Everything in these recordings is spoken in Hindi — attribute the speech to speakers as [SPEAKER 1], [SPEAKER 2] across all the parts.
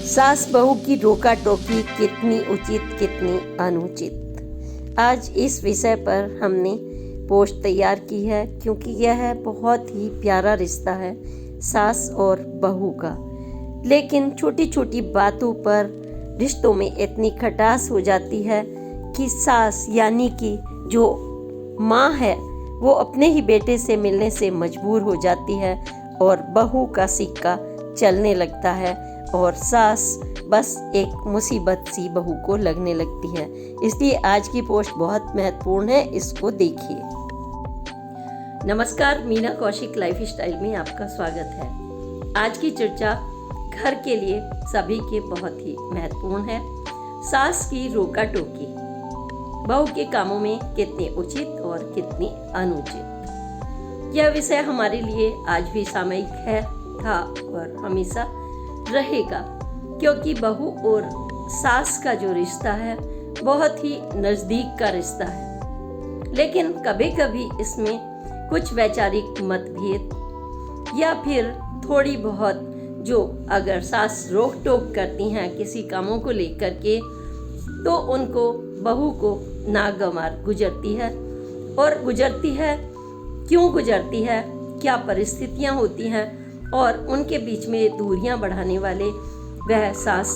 [SPEAKER 1] सास बहू की रोका टोकी कितनी उचित कितनी अनुचित। आज इस विषय पर हमने पोस्ट तैयार की है क्योंकि यह बहुत ही प्यारा रिश्ता है सास और बहू का। लेकिन छोटी छोटी बातों पर रिश्तों में इतनी खटास हो जाती है कि सास यानी कि जो माँ है वो अपने ही बेटे से मिलने से मजबूर हो जाती है और बहू का सिक्का चलने लगता है और सास बस एक मुसीबत सी बहू को लगने लगती है। इसलिए आज की पोस्ट बहुत महत्वपूर्ण है, इसको देखिए। नमस्कार, मीना कौशिक लाइफ स्टाइल में आपका स्वागत है। आज की चर्चा घर के लिए सभी के बहुत ही महत्वपूर्ण है। सास की रोका टोकी, बहू के कामों में कितनी उचित और कितनी अनुचित। यह विषय हमारे लिए आज भी सामयिक है, था और हमेशा रहेगा, क्योंकि बहू और सास का जो रिश्ता है बहुत ही नज़दीक का रिश्ता है। लेकिन कभी कभी इसमें कुछ वैचारिक मतभेद या फिर थोड़ी बहुत जो अगर सास रोक टोक करती हैं किसी कामों को लेकर के, तो उनको बहू को नागवार गुजरती है। और गुजरती है, क्यों गुजरती है, क्या परिस्थितियां होती हैं और उनके बीच में दूरियां बढ़ाने वाले वह सास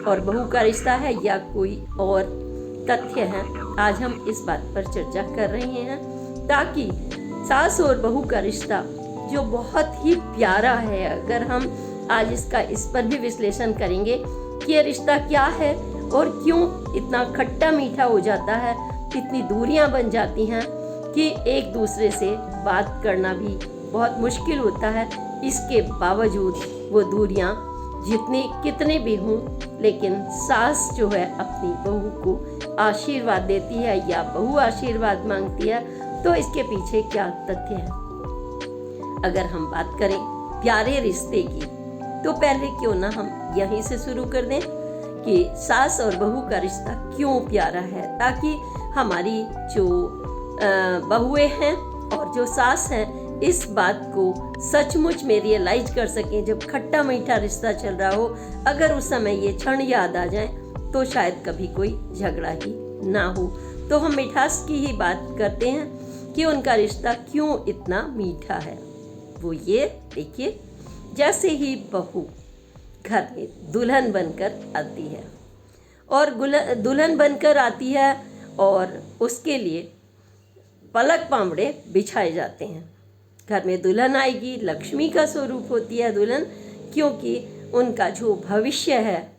[SPEAKER 1] और बहू का रिश्ता है या कोई और तथ्य हैं। आज हम इस बात पर चर्चा कर रहे हैं ताकि सास और बहू का रिश्ता जो बहुत ही प्यारा है, अगर हम आज इस पर भी विश्लेषण करेंगे कि ये रिश्ता क्या है और क्यों इतना खट्टा मीठा हो जाता है, इतनी दूरियां बन जाती हैं कि एक दूसरे से बात करना भी बहुत मुश्किल होता है। इसके बावजूद वो दूरियां जितनी कितने भी हों, लेकिन सास जो है अपनी बहू को आशीर्वाद देती है या बहू आशीर्वाद मांगती है, तो इसके पीछे क्या तथ्य है। अगर हम बात करें प्यारे रिश्ते की, तो पहले क्यों ना हम यहीं से शुरू कर दें कि सास और बहू का रिश्ता क्यों प्यारा है, ताकि हमारी जो बहुएं हैं और जो सास हैं इस बात को सचमुच में रियलाइज कर सकें। जब खट्टा मीठा रिश्ता चल रहा हो, अगर उस समय ये क्षण याद आ जाए तो शायद कभी कोई झगड़ा ही ना हो। तो हम मिठास की ही बात करते हैं कि उनका रिश्ता क्यों इतना मीठा है। वो ये देखिए, जैसे ही बहू घर में दुल्हन बनकर आती है और दुल्हन बनकर आती है और उसके लिए पलक पामड़े बिछाए जाते हैं। घर में दुल्हन आएगी, लक्ष्मी का स्वरूप होती है दुल्हन, क्योंकि उनका जो भविष्य है,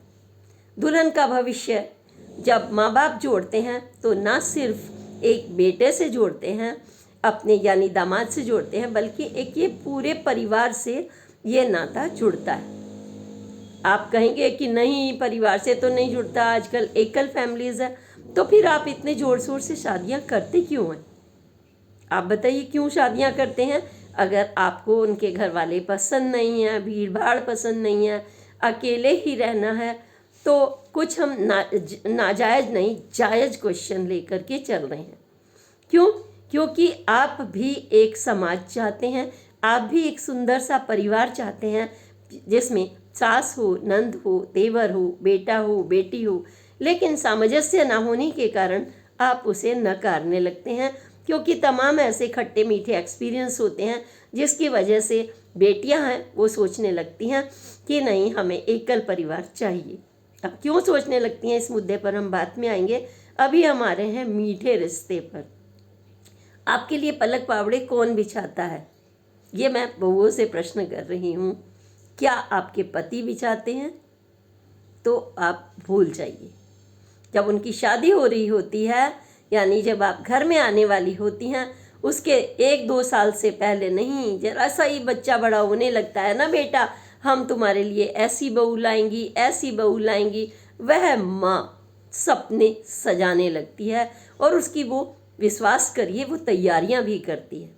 [SPEAKER 1] दुल्हन का भविष्य जब माँ बाप जोड़ते हैं तो ना सिर्फ एक बेटे से जोड़ते हैं अपने यानी दामाद से जोड़ते हैं, बल्कि एक ये पूरे परिवार से ये नाता जुड़ता है। आप कहेंगे कि नहीं, परिवार से तो नहीं जुड़ता, आजकल एकल फैमिलीज है, तो फिर आप इतने जोर शोर से शादियाँ करते क्यों हैं? आप बताइए क्यों शादियां करते हैं? अगर आपको उनके घर वाले पसंद नहीं है, भीड़ भाड़ पसंद नहीं है, अकेले ही रहना है, तो कुछ हम नाजायज़ नहीं, जायज़ क्वेश्चन लेकर के चल रहे हैं। क्यों? क्योंकि आप भी एक समाज चाहते हैं, आप भी एक सुंदर सा परिवार चाहते हैं जिसमें सास हो, नंद हो, देवर हो, बेटा हो, बेटी हो। लेकिन सामंजस्य ना होने के कारण आप उसे नकारने लगते हैं, क्योंकि तमाम ऐसे खट्टे मीठे एक्सपीरियंस होते हैं जिसकी वजह से बेटियां हैं वो सोचने लगती हैं कि नहीं, हमें एकल परिवार चाहिए। अब क्यों सोचने लगती हैं, इस मुद्दे पर हम बात में आएंगे। अभी हम आ रहे हैं मीठे रिश्ते पर। आपके लिए पलक पावड़े कौन बिछाता है? ये मैं बहुओं से प्रश्न कर रही हूँ। क्या आपके पति बिछाते हैं? तो आप भूल जाइए। जब उनकी शादी हो रही होती है, यानी जब आप घर में आने वाली होती हैं, उसके 1-2 साल से पहले नहीं, जरा सा ही बच्चा बड़ा होने लगता है ना, बेटा हम तुम्हारे लिए ऐसी बहू लाएंगी, ऐसी बहू लाएंगी, वह माँ सपने सजाने लगती है और उसकी वो, विश्वास करिए, वो तैयारियां भी करती है।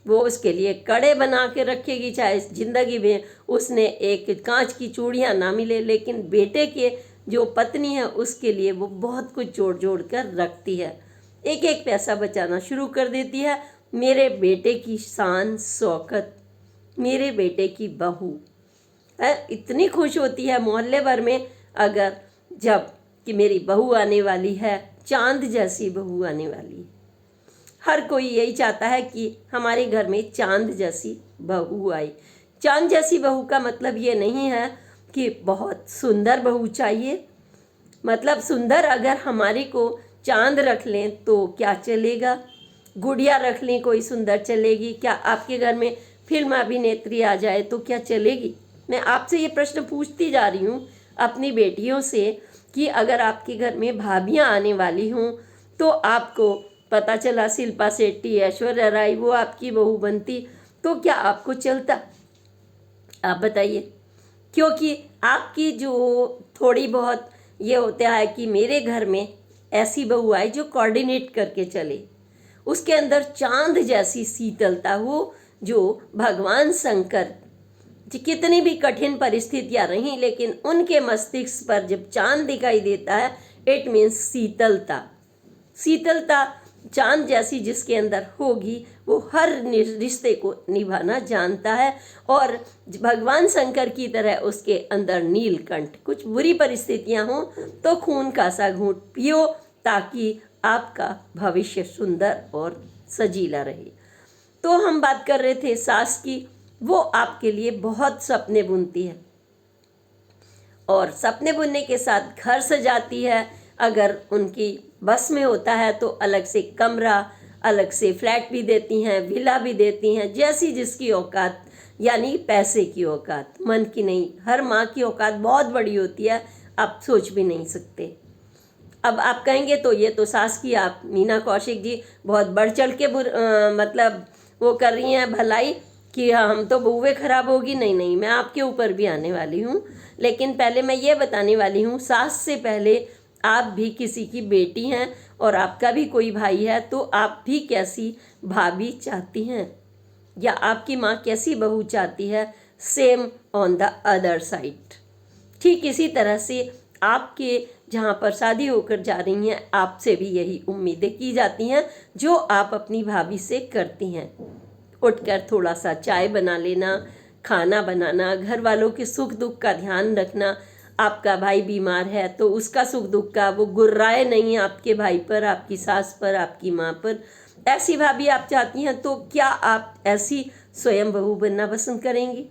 [SPEAKER 1] वो उसके लिए कड़े बना के रखेगी, चाहे ज़िंदगी में उसने एक कांच की चूड़ियाँ ना मिले, लेकिन बेटे के जो पत्नी है उसके लिए वो बहुत कुछ जोड़ जोड़ कर रखती है, एक एक पैसा बचाना शुरू कर देती है। मेरे बेटे की शान शौकत, मेरे बेटे की बहू, है, इतनी खुश होती है मोहल्ले भर में अगर जब कि मेरी बहू आने वाली है, चांद जैसी बहू आने वाली है। हर कोई यही चाहता है कि हमारे घर में चांद जैसी बहू आए। चांद जैसी बहू का मतलब ये नहीं है कि बहुत सुंदर बहू चाहिए, मतलब सुंदर अगर हमारे को चांद रख लें तो क्या चलेगा, गुड़िया रख लें कोई सुंदर चलेगी क्या, आपके घर में फिल्म अभिनेत्री आ जाए तो क्या चलेगी। मैं आपसे ये प्रश्न पूछती जा रही हूँ अपनी बेटियों से कि अगर आपके घर में भाभियाँ आने वाली हों तो आपको पता चला शिल्पा शेट्टी, ऐश्वर्या राय वो आपकी बहू बनती तो क्या आपको चलता? आप बताइए। क्योंकि आपकी जो थोड़ी बहुत ये होता है कि मेरे घर में ऐसी बहू आए जो कोऑर्डिनेट करके चले, उसके अंदर चांद जैसी शीतलता हो, जो भगवान शंकर कितनी भी कठिन परिस्थितियां रहीं लेकिन उनके मस्तिष्क पर जब चांद दिखाई देता है इट मीन्स शीतलता। शीतलता चांद जैसी जिसके अंदर होगी वो हर रिश्ते को निभाना जानता है, और भगवान शंकर की तरह उसके अंदर नीलकंठ। कुछ बुरी परिस्थितियां हों तो खून का सा घूंट पियो ताकि आपका भविष्य सुंदर और सजीला रहे। तो हम बात कर रहे थे सास की, वो आपके लिए बहुत सपने बुनती है और सपने बुनने के साथ घर सजाती है। अगर उनकी बस में होता है तो अलग से कमरा, अलग से फ्लैट भी देती हैं, विला भी देती हैं, जैसी जिसकी औकात, यानी पैसे की औकात, मन की नहीं। हर माँ की औकात बहुत बड़ी होती है, आप सोच भी नहीं सकते। अब आप कहेंगे तो ये तो सास की, आप मीना कौशिक जी बहुत बढ़ चढ़ के मतलब वो कर रही हैं भलाई कि हम तो बहुएं खराब होगी। नहीं नहीं, मैं आपके ऊपर भी आने वाली हूँ, लेकिन पहले मैं ये बताने वाली हूँ, सास से पहले आप भी किसी की बेटी हैं और आपका भी कोई भाई है, तो आप भी कैसी भाभी चाहती हैं या आपकी माँ कैसी बहू चाहती है, same on the other side. ठीक इसी तरह से आपके जहाँ पर शादी होकर जा रही हैं, आपसे भी यही उम्मीदें की जाती हैं जो आप अपनी भाभी से करती हैं। उठकर थोड़ा सा चाय बना लेना, खाना बनाना, घर वालों के सुख दुख का ध्यान रखना। आपका भाई बीमार है तो उसका सुख दुख का वो गुर्राए नहीं आपके भाई पर, आपकी सास पर, आपकी माँ पर। ऐसी भाभी आप चाहती हैं तो क्या आप ऐसी स्वयं बहू बनना पसंद करेंगी?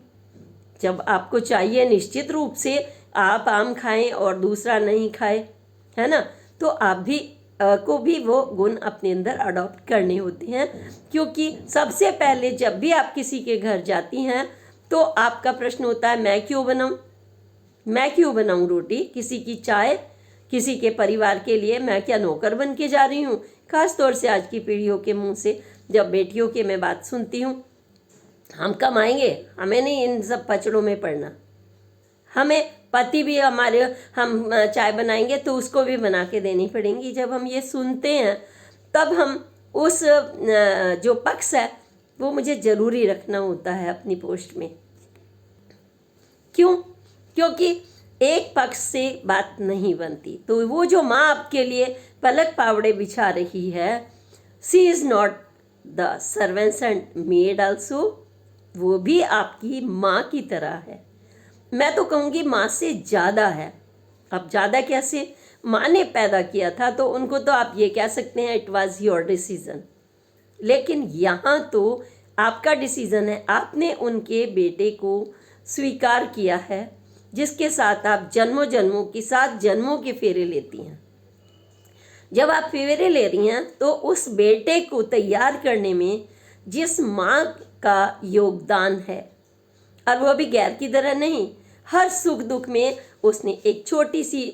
[SPEAKER 1] जब आपको चाहिए निश्चित रूप से आप आम खाएं और दूसरा नहीं खाए, है ना, तो आप भी को भी वो गुण अपने अंदर अडॉप्ट करने होते हैं। क्योंकि सबसे पहले जब भी आप किसी के घर जाती हैं तो आपका प्रश्न होता है मैं क्यों बनाऊं, मैं क्यों बनाऊं रोटी, किसी की चाय, किसी के परिवार के लिए मैं क्या नौकर बन के जा रही हूँ। खास तौर से आज की पीढ़ियों के मुंह से जब बेटियों की मैं बात सुनती हूँ, हम कमाएंगे, हमें नहीं इन सब पचड़ों में पड़ना, हमें पति भी हमारे, हम चाय बनाएंगे तो उसको भी बना के देनी पड़ेगी। जब हम ये सुनते हैं तब हम उस जो पक्ष है वो मुझे ज़रूरी रखना होता है अपनी पोस्ट में। क्यों? क्योंकि एक पक्ष से बात नहीं बनती। तो वो जो माँ आपके लिए पलक पावड़े बिछा रही है, she is not the servant maid also, वो भी आपकी माँ की तरह है। मैं तो कहूँगी माँ से ज़्यादा है। अब ज़्यादा कैसे? माँ ने पैदा किया था तो उनको तो आप ये कह सकते हैं इट वाज योर डिसीज़न, लेकिन यहाँ तो आपका डिसीज़न है। आपने उनके बेटे को स्वीकार किया है जिसके साथ आप जन्मों जन्मों के साथ जन्मों के फेरे लेती हैं। जब आप फेरे ले रही हैं तो उस बेटे को तैयार करने में जिस माँ का योगदान है, और वो भी गैर की तरह नहीं, हर सुख दुख में उसने एक छोटी सी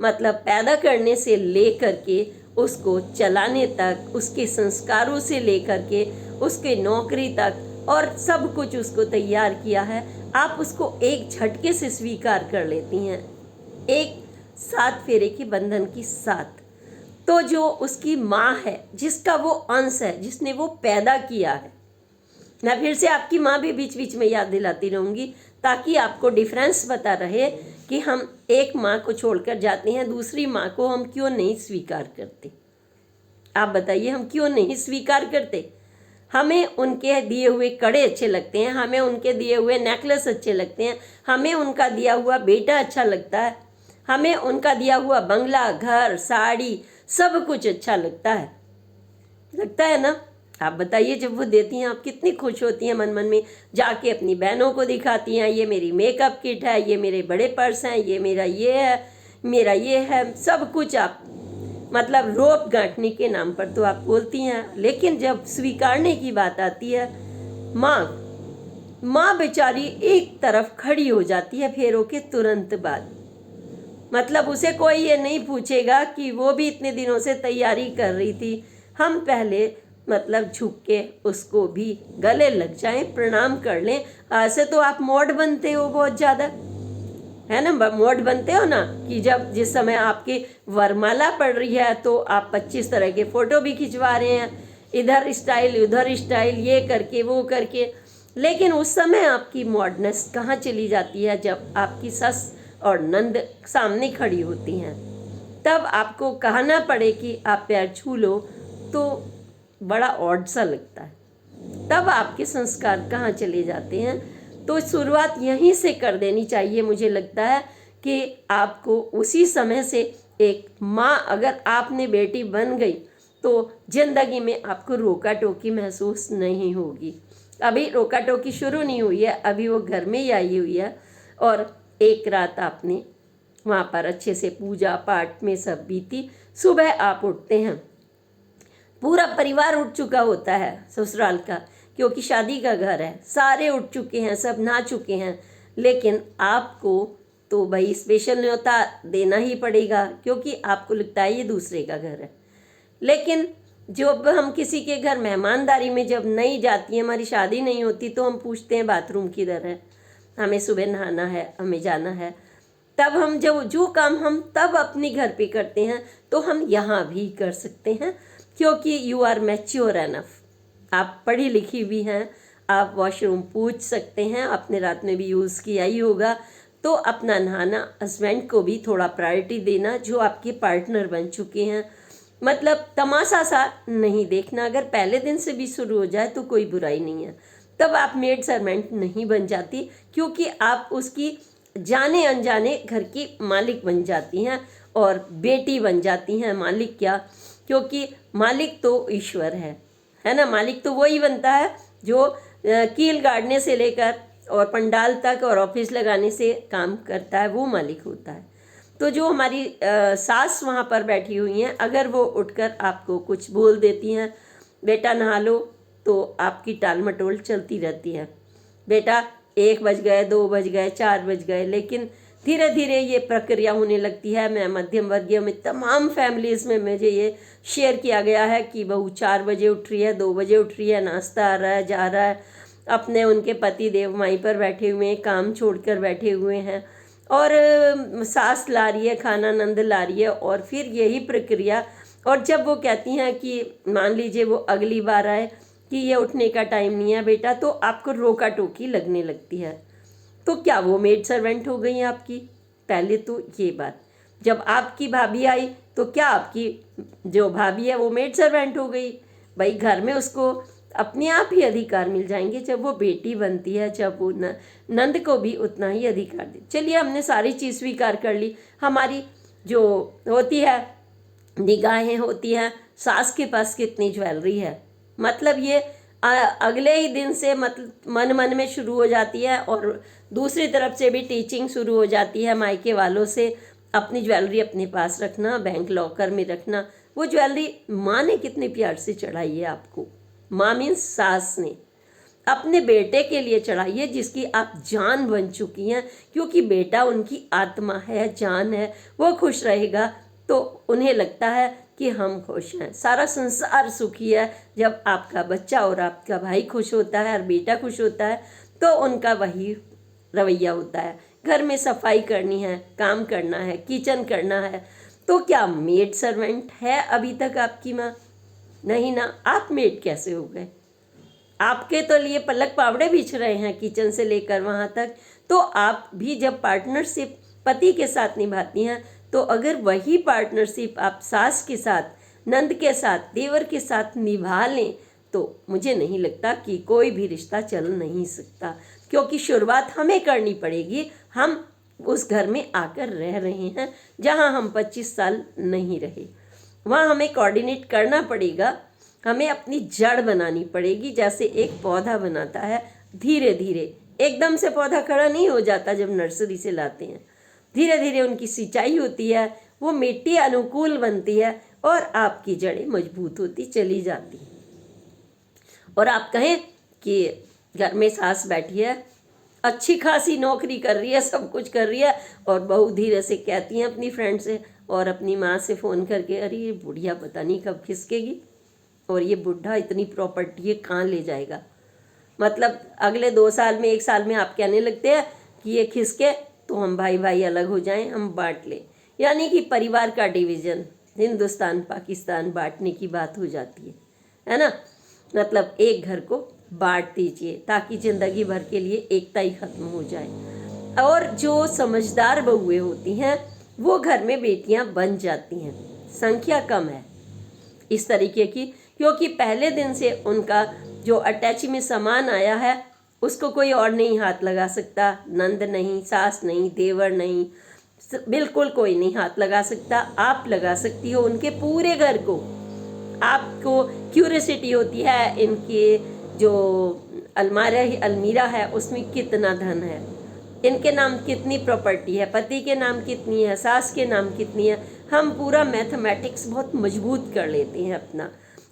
[SPEAKER 1] मतलब पैदा करने से लेकर के उसको चलाने तक, उसके संस्कारों से लेकर के उसके नौकरी तक, और सब कुछ उसको तैयार किया है। आप उसको एक झटके से स्वीकार कर लेती हैं, एक 7 फेरे के बंधन के साथ। तो जो उसकी माँ है, जिसका वो अंश है, जिसने वो पैदा किया है, मैं फिर से आपकी माँ भी बीच बीच में याद दिलाती रहूँगी ताकि आपको डिफरेंस पता रहे कि हम एक माँ को छोड़कर जाते हैं, दूसरी माँ को हम क्यों नहीं स्वीकार करते। आप बताइए, हम क्यों नहीं स्वीकार करते? हमें उनके दिए हुए कड़े अच्छे लगते हैं, हमें उनके दिए हुए नेकलेस अच्छे लगते हैं, हमें उनका दिया हुआ बेटा अच्छा लगता है, हमें उनका दिया हुआ बंगला, घर, साड़ी, सब कुछ अच्छा लगता है ना। आप बताइए, जब वो देती हैं आप कितनी खुश होती हैं, मन मन में जाके अपनी बहनों को दिखाती हैं, ये मेरी मेकअप किट है, ये मेरे बड़े पर्स हैं, ये मेरा ये है, मेरा ये है, सब कुछ आप मतलब रोप गांठने के नाम पर तो आप बोलती हैं, लेकिन जब स्वीकारने की बात आती है, माँ बेचारी एक तरफ खड़ी हो जाती है फेरों के तुरंत बाद। मतलब उसे कोई ये नहीं पूछेगा कि वो भी इतने दिनों से तैयारी कर रही थी, हम पहले मतलब झुक के उसको भी गले लग जाएं, प्रणाम कर लें। ऐसे तो आप मोड बनते हो बहुत ज़्यादा, है ना, मोड बनते हो ना, कि जब जिस समय आपकी वरमाला पड़ रही है तो आप 25 तरह के फ़ोटो भी खिंचवा रहे हैं, इधर स्टाइल उधर स्टाइल, ये करके वो करके। लेकिन उस समय आपकी मॉडनेस कहाँ चली जाती है, जब आपकी सस और नंद सामने खड़ी होती हैं, तब आपको कहना पड़े कि आप पैर छू लो तो बड़ा ऑड सा लगता है। तब आपके संस्कार कहाँ चले जाते हैं। तो शुरुआत यहीं से कर देनी चाहिए। मुझे लगता है कि आपको उसी समय से एक माँ, अगर आपने बेटी बन गई तो ज़िंदगी में आपको रोका टोकी महसूस नहीं होगी। अभी रोका टोकी शुरू नहीं हुई है, अभी वो घर में ही आई हुई है। और एक रात आपने वहाँ पर अच्छे से पूजा पाठ में सब बीती, सुबह आप उठते हैं, पूरा परिवार उठ चुका होता है ससुराल का, क्योंकि शादी का घर है, सारे उठ चुके हैं, सब नहा चुके हैं, लेकिन आपको तो भाई स्पेशल न्योता देना ही पड़ेगा, क्योंकि आपको लगता है ये दूसरे का घर है। लेकिन जब हम किसी के घर मेहमानदारी में जब नहीं जाती है, हमारी शादी नहीं होती, तो हम पूछते हैं बाथरूम किधर है, हमें सुबह नहाना है, हमें जाना है। तब हम जब जो काम हम तब अपने घर पे करते हैं, तो हम यहाँ भी कर सकते हैं, क्योंकि यू आर मैच्योर एनफ, आप पढ़ी लिखी भी हैं, आप वॉशरूम पूछ सकते हैं, आपने रात में भी यूज़ किया ही होगा। तो अपना नहाना, हस्बैंड को भी थोड़ा प्रायोरिटी देना जो आपके पार्टनर बन चुके हैं। मतलब तमाशा सा नहीं देखना, अगर पहले दिन से भी शुरू हो जाए तो कोई बुराई नहीं है। तब आप मेड सर्वेंट नहीं बन जाती, क्योंकि आप उसकी जाने अनजाने घर की मालिक बन जाती हैं और बेटी बन जाती हैं। मालिक क्या, क्योंकि मालिक तो ईश्वर है ना। मालिक तो वही बनता है जो कील गाड़ने से लेकर और पंडाल तक और ऑफिस लगाने से काम करता है, वो मालिक होता है। तो जो हमारी सास वहाँ पर बैठी हुई हैं, अगर वो उठकर आपको कुछ बोल देती हैं, बेटा नहा लो, तो आपकी टाल मटोल चलती रहती है। बेटा 1 बज गए, 2 बज गए, 4 बज गए, लेकिन धीरे धीरे ये प्रक्रिया होने लगती है। मैं मध्यम वर्गीय में तमाम फैमिलीज़ में मुझे ये शेयर किया गया है कि बहू 4 बजे उठ रही है, 2 बजे उठ रही है, नाश्ता आ रहा है, जा रहा है, अपने उनके पति देव माई पर बैठे हुए हैं, काम छोड़कर बैठे हुए हैं, और सास ला रही है खाना, नंद ला रही है, और फिर यही प्रक्रिया। और जब वो कहती हैं कि मान लीजिए वो अगली बार आए कि ये उठने का टाइम नहीं है बेटा, तो आपको रोका टोकी लगने लगती है। तो क्या वो मेड सर्वेंट हो गई आपकी? पहले तो ये बात, जब आपकी भाभी आई तो क्या आपकी जो भाभी है वो मेड सर्वेंट हो गई? भाई घर में उसको अपने आप ही अधिकार मिल जाएंगे जब वो बेटी बनती है, जब वो नंद को भी उतना ही अधिकार दे। चलिए, हमने सारी चीज़ स्वीकार कर ली। हमारी जो होती है निगाहें होती हैं, सास के पास कितनी ज्वेलरी है, मतलब ये अगले ही दिन से मतलब मन में शुरू हो जाती है। और दूसरी तरफ से भी टीचिंग शुरू हो जाती है मायके वालों से, अपनी ज्वेलरी अपने पास रखना, बैंक लॉकर में रखना। वो ज्वेलरी माँ ने कितने प्यार से चढ़ाई है आपको, माँ मीन्स सास ने अपने बेटे के लिए चढ़ाई है, जिसकी आप जान बन चुकी हैं, क्योंकि बेटा उनकी आत्मा है, जान है। वो खुश रहेगा तो उन्हें लगता है कि हम खुश हैं, सारा संसार सुखी है। जब आपका बच्चा और आपका भाई खुश होता है और बेटा खुश होता है, तो उनका वही रवैया होता है। घर में सफाई करनी है, काम करना है, किचन करना है। तो क्या मेड सर्वेंट है अभी तक आपकी माँ? नहीं ना। आप मेड कैसे हो गए? आपके तो लिए पलक पावड़े बिछ रहे हैं किचन से लेकर वहाँ तक। तो आप भी जब पार्टनरशिप पति के साथ निभाती हैं, तो अगर वही पार्टनरशिप आप सास के साथ, नंद के साथ, देवर के साथ निभा लें, तो मुझे नहीं लगता कि कोई भी रिश्ता चल नहीं सकता, क्योंकि शुरुआत हमें करनी पड़ेगी। हम उस घर में आकर रह रहे हैं जहां हम 25 साल नहीं रहे, वहाँ हमें कोऑर्डिनेट करना पड़ेगा, हमें अपनी जड़ बनानी पड़ेगी। जैसे एक पौधा बनाता है धीरे धीरे, एकदम से पौधा खड़ा नहीं हो जाता जब नर्सरी से लाते हैं, धीरे धीरे उनकी सिंचाई होती है, वो मिट्टी अनुकूल बनती है और आपकी जड़ें मजबूत होती चली जाती हैं। और आप कहें कि घर में सास बैठी है, अच्छी खासी नौकरी कर रही है, सब कुछ कर रही है, और बहू धीरे से कहती हैं अपनी फ्रेंड से और अपनी माँ से फ़ोन करके, अरे ये बुढ़िया पता नहीं कब खिसकेगी, और ये बुढ़ा इतनी प्रॉपर्टी ये कहाँ ले जाएगा। मतलब अगले 2 साल में 1 साल में आप कहने लगते हैं कि ये खिसके तो हम भाई भाई अलग हो जाएं, हम बांट लें। यानी कि परिवार का डिवीज़न, हिंदुस्तान पाकिस्तान बांटने की बात हो जाती है ना। मतलब एक घर को बांट दीजिए ताकि ज़िंदगी भर के लिए एकता ही खत्म हो जाए। और जो समझदार बहुएं होती हैं वो घर में बेटियां बन जाती हैं, संख्या कम है इस तरीके की, क्योंकि पहले दिन से उनका जो अटैची में सामान आया है उसको कोई और नहीं हाथ लगा सकता। नंद नहीं, सास नहीं, देवर नहीं, बिल्कुल कोई नहीं हाथ लगा सकता। आप लगा सकती हो उनके पूरे घर को। आपको क्यूरियोसिटी होती है इनके जो अलमीरा है उसमें कितना धन है, इनके नाम कितनी प्रॉपर्टी है, पति के नाम कितनी है, सास के नाम कितनी है। हम पूरा मैथमेटिक्स बहुत मजबूत कर लेते हैं अपना,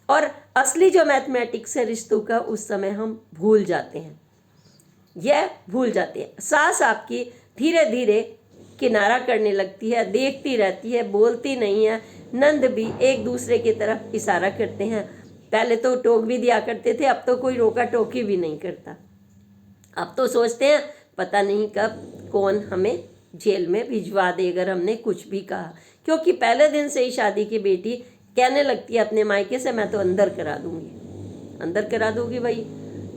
[SPEAKER 1] और असली जो मैथमेटिक्स है रिश्तों का उस समय हम भूल जाते हैं, यह भूल जाते हैं। सास आपकी धीरे धीरे किनारा करने लगती है, देखती रहती है, बोलती नहीं है। नंद भी एक दूसरे की तरफ इशारा करते हैं। पहले तो टोक भी दिया करते थे, अब तो कोई रोका टोकी भी नहीं करता। अब तो सोचते हैं पता नहीं कब कौन हमें जेल में भिजवा दे अगर हमने कुछ भी कहा, क्योंकि पहले दिन से ही शादी की बेटी कहने लगती है अपने मायके से, मैं तो अंदर करा दूंगी। अंदर करा दोगी भाई,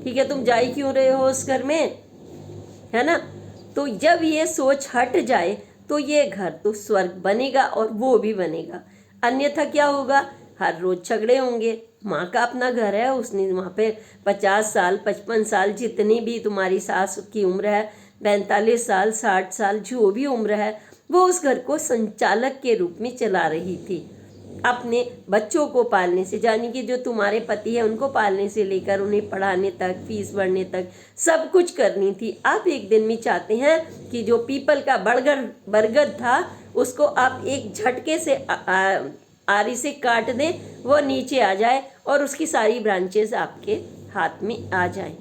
[SPEAKER 1] ठीक है, तुम जा ही क्यों रहे हो उस घर में, है ना। तो जब ये सोच हट जाए तो ये घर तो स्वर्ग बनेगा और वो भी बनेगा। अन्यथा क्या होगा, हर रोज झगड़े होंगे। माँ का अपना घर है, उसने वहाँ पे 50 साल 55 साल जितनी भी तुम्हारी सास की उम्र है, 45 साल 60 साल जो भी उम्र है, वो उस घर को संचालक के रूप में चला रही थी, अपने बच्चों को पालने से, यानी कि जो तुम्हारे पति है उनको पालने से लेकर उन्हें पढ़ाने तक, फीस भरने तक सब कुछ करनी थी। आप एक दिन में चाहते हैं कि जो पीपल का बरगद था उसको आप एक झटके से आरी से काट दें, वो नीचे आ जाए और उसकी सारी ब्रांचेस आपके हाथ में आ जाएं।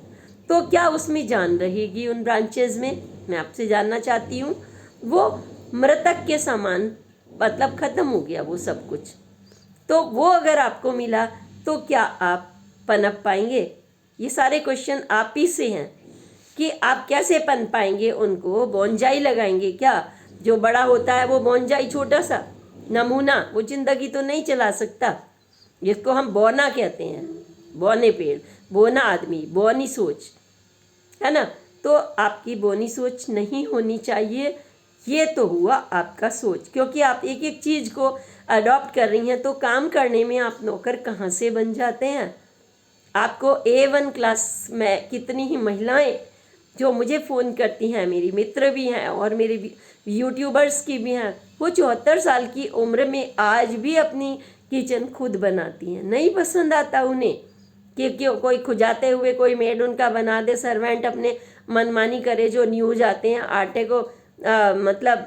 [SPEAKER 1] तो क्या उसमें जान रहेगी उन ब्रांचेस में? मैं आपसे जानना चाहती हूँ। वो मृतक के समान, मतलब ख़त्म हो गया वो सब कुछ। तो वो अगर आपको मिला तो क्या आप पनप पाएंगे? ये सारे क्वेश्चन आप ही से हैं कि आप कैसे पन पाएंगे उनको। बोनजाई लगाएंगे क्या? जो बड़ा होता है वो बोनजाई छोटा सा नमूना, वो जिंदगी तो नहीं चला सकता, जिसको हम बौना कहते हैं, बौने पेड़, बौना आदमी, बौनी सोच, है ना। तो आपकी बौनी सोच नहीं होनी चाहिए। ये तो हुआ आपका सोच, क्योंकि आप एक एक चीज़ को अडॉप्ट कर रही हैं, तो काम करने में आप नौकर कहाँ से बन जाते हैं। आपको A1 क्लास में कितनी ही महिलाएं जो मुझे फ़ोन करती हैं, मेरी मित्र भी हैं और मेरे यूट्यूबर्स की भी हैं, वो 74 साल की उम्र में आज भी अपनी किचन खुद बनाती हैं। नहीं पसंद आता उन्हें कि क्यों कोई खुजाते हुए कोई मेड उनका बना दे, सर्वेंट अपने मनमानी करे। जो न्यूज़ आते हैं आटे को मतलब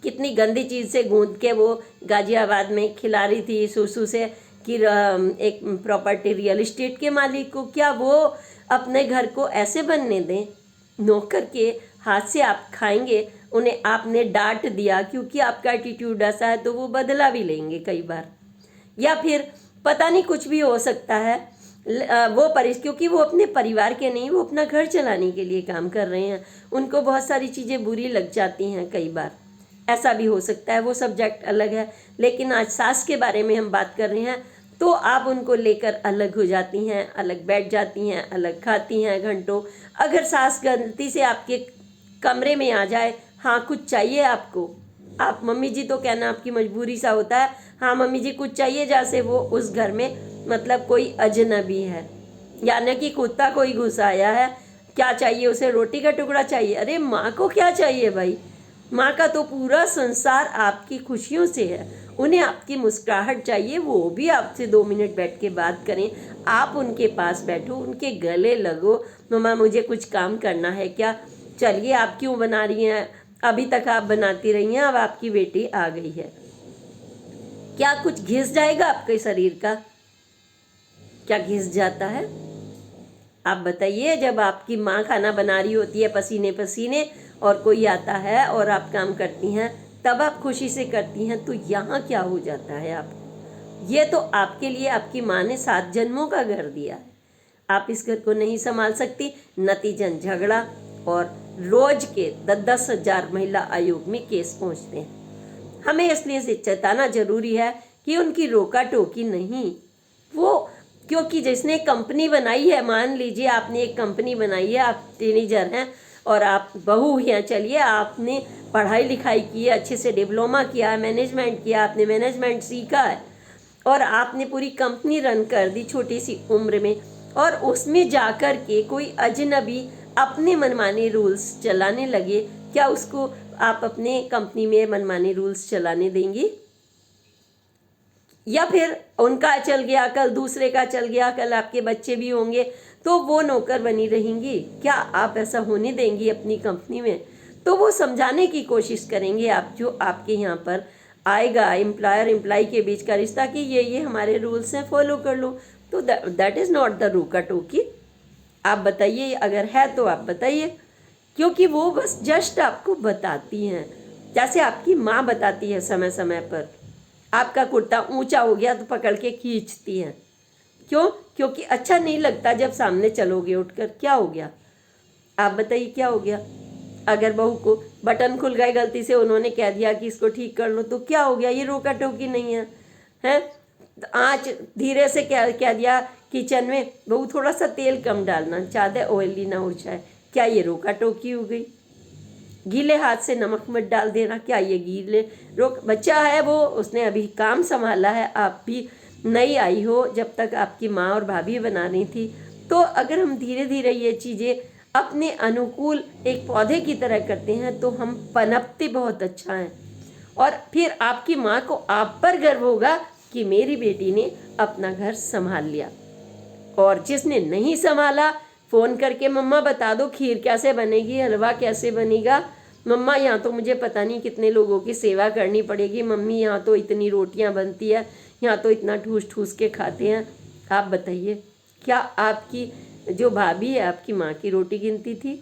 [SPEAKER 1] कितनी गंदी चीज़ से गूंद के वो गाजियाबाद में खिला रही थी सुसु से कि एक प्रॉपर्टी रियल एस्टेट के मालिक को। क्या वो अपने घर को ऐसे बनने दें? नौकर के हाथ से आप खाएंगे, उन्हें आपने डांट दिया क्योंकि आपका एटीट्यूड ऐसा है तो वो बदला भी लेंगे कई बार, या फिर पता नहीं कुछ भी हो सकता है। वो क्योंकि वो अपने परिवार के नहीं, वो अपना घर चलाने के लिए काम कर रहे हैं, उनको बहुत सारी चीज़ें बुरी लग जाती हैं कई बार, ऐसा भी हो सकता है। वो सब्जेक्ट अलग है, लेकिन आज सास के बारे में हम बात कर रहे हैं। तो आप उनको लेकर अलग हो जाती हैं, अलग बैठ जाती हैं, अलग खाती हैं घंटों। अगर सास गलती से आपके कमरे में आ जाए, हाँ कुछ चाहिए आपको, आप मम्मी जी तो कहना आपकी मजबूरी सा होता है, हाँ मम्मी जी कुछ चाहिए, जैसे वो उस घर में मतलब कोई अजनबी है, यानी कि कुत्ता कोई घुस आया है, क्या चाहिए उसे? रोटी का टुकड़ा चाहिए। अरे माँ को क्या चाहिए भाई? माँ का तो पूरा संसार आपकी खुशियों से है, उन्हें आपकी मुस्कुराहट चाहिए, वो भी आपसे 2 मिनट बैठ के बात करें। आप उनके पास बैठो, उनके गले लगो, मम्मा मुझे कुछ काम करना है क्या? चलिए आप क्यों बना रही हैं, अभी तक आप बनाती रही हैं, अब आपकी बेटी आ गई है। क्या कुछ घिस जाएगा आपके शरीर का? क्या घिस जाता है? आप बताइए, जब आपकी माँ खाना बना रही होती है पसीने पसीने और कोई आता है और आप काम करती हैं, तब आप खुशी से करती हैं, तो यहाँ क्या हो जाता है आपको? ये तो आपके लिए आपकी माँ ने 7 जन्मों का घर दिया है, आप इस घर को नहीं संभाल सकती, नतीजन झगड़ा, और रोज के 10-10 हजार महिला आयोग में केस पहुँचते हैं। हमें इसलिए से चेताना जरूरी है कि उनकी रोका टोकी नहीं, वो क्योंकि जिसने कंपनी बनाई है, मान लीजिए आपने एक कंपनी बनाई है, आप टीनेजर हैं और आप बहू हैं, चलिए आपने पढ़ाई लिखाई की है, अच्छे से डिप्लोमा किया है, मैनेजमेंट किया, आपने मैनेजमेंट सीखा है और आपने पूरी कंपनी रन कर दी छोटी सी उम्र में, और उसमें जाकर के कोई अजनबी अपने मनमाने रूल्स चलाने लगे, क्या उसको आप अपने कंपनी में मनमाने रूल्स चलाने देंगी? या फिर उनका चल गया, कल दूसरे का चल गया, कल आपके बच्चे भी होंगे तो वो नौकर बनी रहेंगी? क्या आप ऐसा होने देंगी अपनी कंपनी में? तो वो समझाने की कोशिश करेंगे आप, जो आपके यहाँ पर आएगा एम्प्लॉयर एम्प्लॉय के बीच का रिश्ता, कि ये हमारे रूल्स हैं, फॉलो कर लो। तो दैट इज़ नॉट द रोका टोकी। आप बताइए, अगर है तो आप बताइए, क्योंकि वो बस जस्ट आपको बताती हैं, जैसे आपकी माँ बताती है समय समय पर। आपका कुर्ता ऊंचा हो गया तो पकड़ के खींचती हैं, क्यों? क्योंकि अच्छा नहीं लगता जब सामने चलोगे उठकर। क्या हो गया? आप बताइए क्या हो गया? अगर बहू को बटन खुल गए गलती से, उन्होंने कह दिया कि इसको ठीक कर लो, तो क्या हो गया? ये रोका टोकी नहीं है, हैं? आँच धीरे से कह दिया किचन में, बहू थोड़ा सा तेल कम डालना, ज़्यादा ऑयली ना हो जाए, क्या ये रोका टोकी हो गई? गीले हाथ से नमक मत डाल देना, क्या ये गीले रोक? बच्चा है वो, उसने अभी काम संभाला है, आप भी नई आई हो, जब तक आपकी माँ और भाभी बना रही थी। तो अगर हम धीरे धीरे ये चीज़ें अपने अनुकूल एक पौधे की तरह करते हैं तो हम पनपते बहुत अच्छा हैं, और फिर आपकी माँ को आप पर गर्व होगा कि मेरी बेटी ने अपना घर संभाल लिया। और जिसने नहीं संभाला, फ़ोन करके मम्मा बता दो खीर कैसे बनेगी, हलवा कैसे बनेगा, मम्मा यहाँ तो मुझे पता नहीं कितने लोगों की सेवा करनी पड़ेगी, मम्मी यहाँ तो इतनी रोटियाँ बनती है, यहाँ तो इतना ठूस ठूस के खाते हैं। आप बताइए, क्या आपकी जो भाभी है आपकी माँ की रोटी गिनती थी,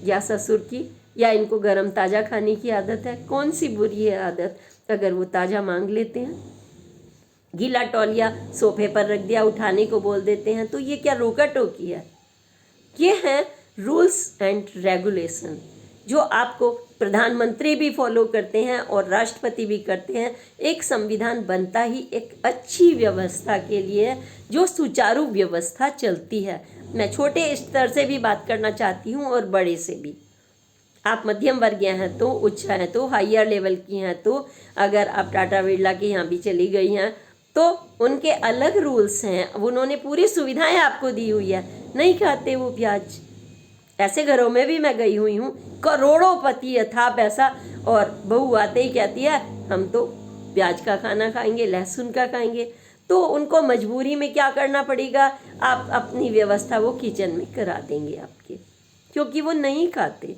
[SPEAKER 1] या ससुर की, या इनको गरम ताज़ा खाने की आदत है? कौन सी बुरी है आदत अगर वो ताज़ा मांग लेते हैं? गीला तौलिया सोफे पर रख दिया, उठाने को बोल देते हैं, तो ये क्या रोका टोकी है? ये हैं रूल्स एंड रेगुलेशन, जो आपको प्रधानमंत्री भी फॉलो करते हैं और राष्ट्रपति भी करते हैं। एक संविधान बनता ही एक अच्छी व्यवस्था के लिए, जो सुचारू व्यवस्था चलती है। मैं छोटे स्तर से भी बात करना चाहती हूँ और बड़े से भी। आप मध्यम वर्गीय हैं तो, उच्च हैं तो, हायर लेवल की हैं तो, अगर आप टाटा बिरला के यहाँ भी चली गई हैं तो उनके अलग रूल्स हैं, उन्होंने पूरी सुविधाएं आपको दी हुई है, नहीं खाते वो प्याज। ऐसे घरों में भी मैं गई हुई हूँ, करोड़ों पति था पैसा, और बहू आते ही कहती है हम तो प्याज का खाना खाएंगे, लहसुन का खाएंगे। तो उनको मजबूरी में क्या करना पड़ेगा, आप अपनी व्यवस्था वो किचन में करा देंगे आपके, क्योंकि वो नहीं खाते।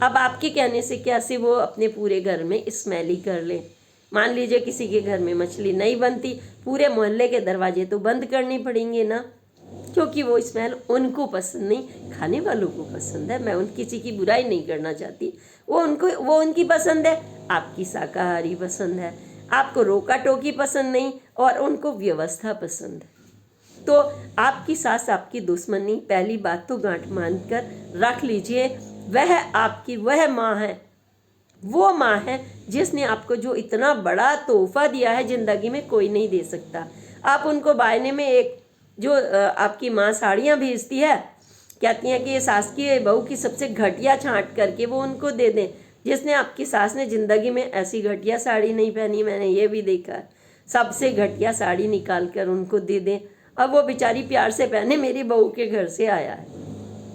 [SPEAKER 1] अब आपके कहने से कैसे वो अपने पूरे घर में स्मेली कर लें? मान लीजिए किसी के घर में मछली नहीं बनती, पूरे मोहल्ले के दरवाजे तो बंद करने पड़ेंगे ना, क्योंकि वो स्मेल उनको पसंद नहीं, खाने वालों को पसंद है। मैं उन किसी की बुराई नहीं करना चाहती, वो उनकी पसंद है, आपकी शाकाहारी पसंद है, आपको रोका टोकी पसंद नहीं और उनको व्यवस्था पसंद है। तो आपकी सास आपकी दुश्मन नहीं, पहली बात तो गांठ मान कर रख लीजिए। वह आपकी वह माँ है, वो माँ है जिसने आपको जो इतना बड़ा तोहफा दिया है, ज़िंदगी में कोई नहीं दे सकता। आप उनको बायने में एक जो आपकी माँ साड़ियाँ भेजती है, कहती हैं कि ये सास की बहू की सबसे घटिया छांट करके वो उनको दे दें, जिसने आपकी सास ने ज़िंदगी में ऐसी घटिया साड़ी नहीं पहनी, मैंने ये भी देखा है। सबसे घटिया साड़ी निकाल कर उनको दे दें अब वो बेचारी प्यार से पहने मेरी बहू के घर से आया है।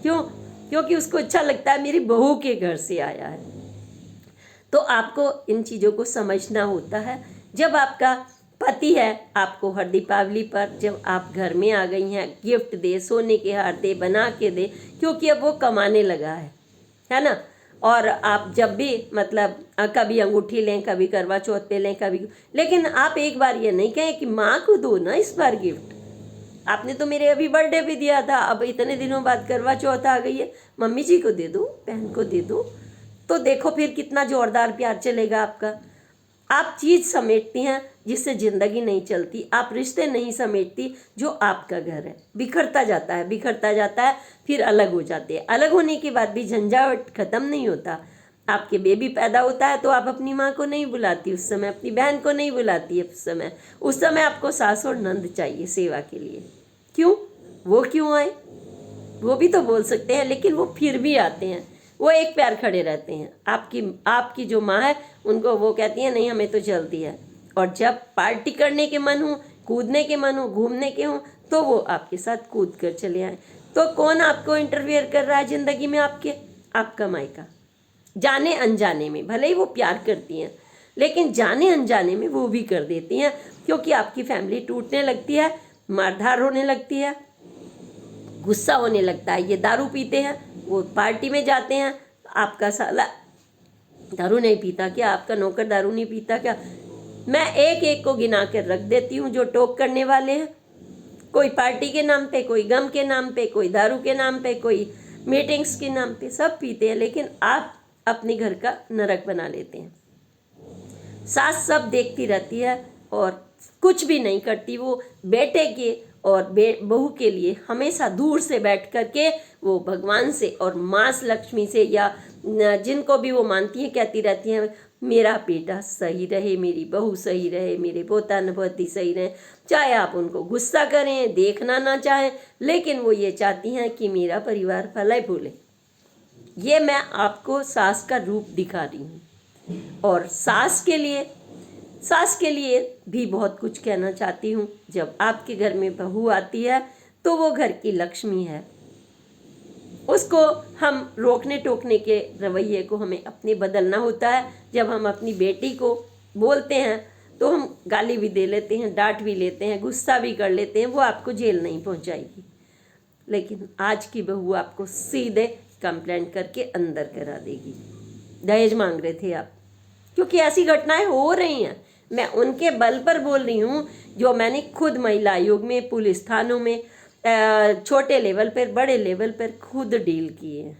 [SPEAKER 1] क्यों? क्योंकि उसको अच्छा लगता है मेरी बहू के घर से आया है। तो आपको इन चीज़ों को समझना होता है। जब आपका पति है, आपको हर दीपावली पर जब आप घर में आ गई हैं, गिफ्ट दे, सोने के हार दे, बना के दे, क्योंकि अब वो कमाने लगा है ना। और आप जब भी मतलब कभी अंगूठी लें, कभी करवा चौथ पे लें, कभी, लेकिन आप एक बार ये नहीं कहें कि माँ को दो ना इस बार गिफ्ट। आपने तो मेरे अभी बर्थडे भी दिया था, अब इतने दिनों बाद करवा चौथ आ गई है, मम्मी जी को दे दो, बहन को दे दो। तो देखो फिर कितना जोरदार प्यार चलेगा आपका। आप चीज़ समेटती हैं जिससे ज़िंदगी नहीं चलती, आप रिश्ते नहीं समेटती जो आपका घर है। बिखरता जाता है, बिखरता जाता है, फिर अलग हो जाते हैं। अलग होने के बाद भी झंझावट ख़त्म नहीं होता। आपके बेबी पैदा होता है तो आप अपनी माँ को नहीं बुलाती उस समय, अपनी बहन को नहीं बुलाती है उस समय आपको सास और नंद चाहिए सेवा के लिए। क्यों? वो क्यों आए? वो भी तो बोल सकते हैं, लेकिन वो फिर भी आते हैं। वो एक पैर खड़े रहते हैं। आपकी जो माँ है उनको वो कहती है नहीं हमें तो जल्दी है। और जब पार्टी करने के मन हो, कूदने के मन हो, घूमने के हो, तो वो आपके साथ कूद कर चले आए। तो कौन आपको इंटरफेयर कर रहा है ज़िंदगी में आपके? आपका मायका। जाने अनजाने में, भले ही वो प्यार करती हैं, लेकिन जाने अनजाने में वो भी कर देती हैं, क्योंकि आपकी फैमिली टूटने लगती है, मारधार होने लगती है, गुस्सा होने लगता है। ये दारू पीते हैं, वो पार्टी में जाते हैं, आपका साला दारू नहीं पीता क्या? आपका नौकर दारू नहीं पीता क्या? मैं एक एक को गिना कर रख देती हूँ जो टोक करने वाले हैं। कोई पार्टी के नाम पे, कोई गम के नाम पे, कोई दारू के नाम पे, कोई मीटिंग्स के नाम पे, सब पीते हैं, लेकिन आप अपने घर का नरक बना लेते हैं। सास सब देखती रहती है और कुछ भी नहीं करती। वो बेटे के और बहू के लिए हमेशा दूर से बैठ कर के वो भगवान से और माँ लक्ष्मी से या जिनको भी वो मानती हैं कहती रहती हैं मेरा बेटा सही रहे, मेरी बहू सही रहे, मेरे पोता नपति सही रहे। चाहे आप उनको गुस्सा करें, देखना ना चाहें, लेकिन वो ये चाहती हैं कि मेरा परिवार फले फूले। ये मैं आपको सास का रूप दिखा रही हूँ। और सास के लिए भी बहुत कुछ कहना चाहती हूँ। जब आपके घर में बहू आती है तो वो घर की लक्ष्मी है। उसको हम रोकने टोकने के रवैये को हमें अपने बदलना होता है। जब हम अपनी बेटी को बोलते हैं तो हम गाली भी दे लेते हैं, डांट भी लेते हैं, गुस्सा भी कर लेते हैं, वो आपको जेल नहीं पहुंचाएगी। लेकिन आज की बहू आपको सीधे कंप्लेंट करके अंदर करा देगी। दहेज मांग रहे थे आप, क्योंकि ऐसी घटनाएं हो रही हैं। मैं उनके बल पर बोल रही हूँ जो मैंने खुद महिला आयोग में, पुलिस थानों में, छोटे लेवल पर, बड़े लेवल पर खुद डील किए हैं।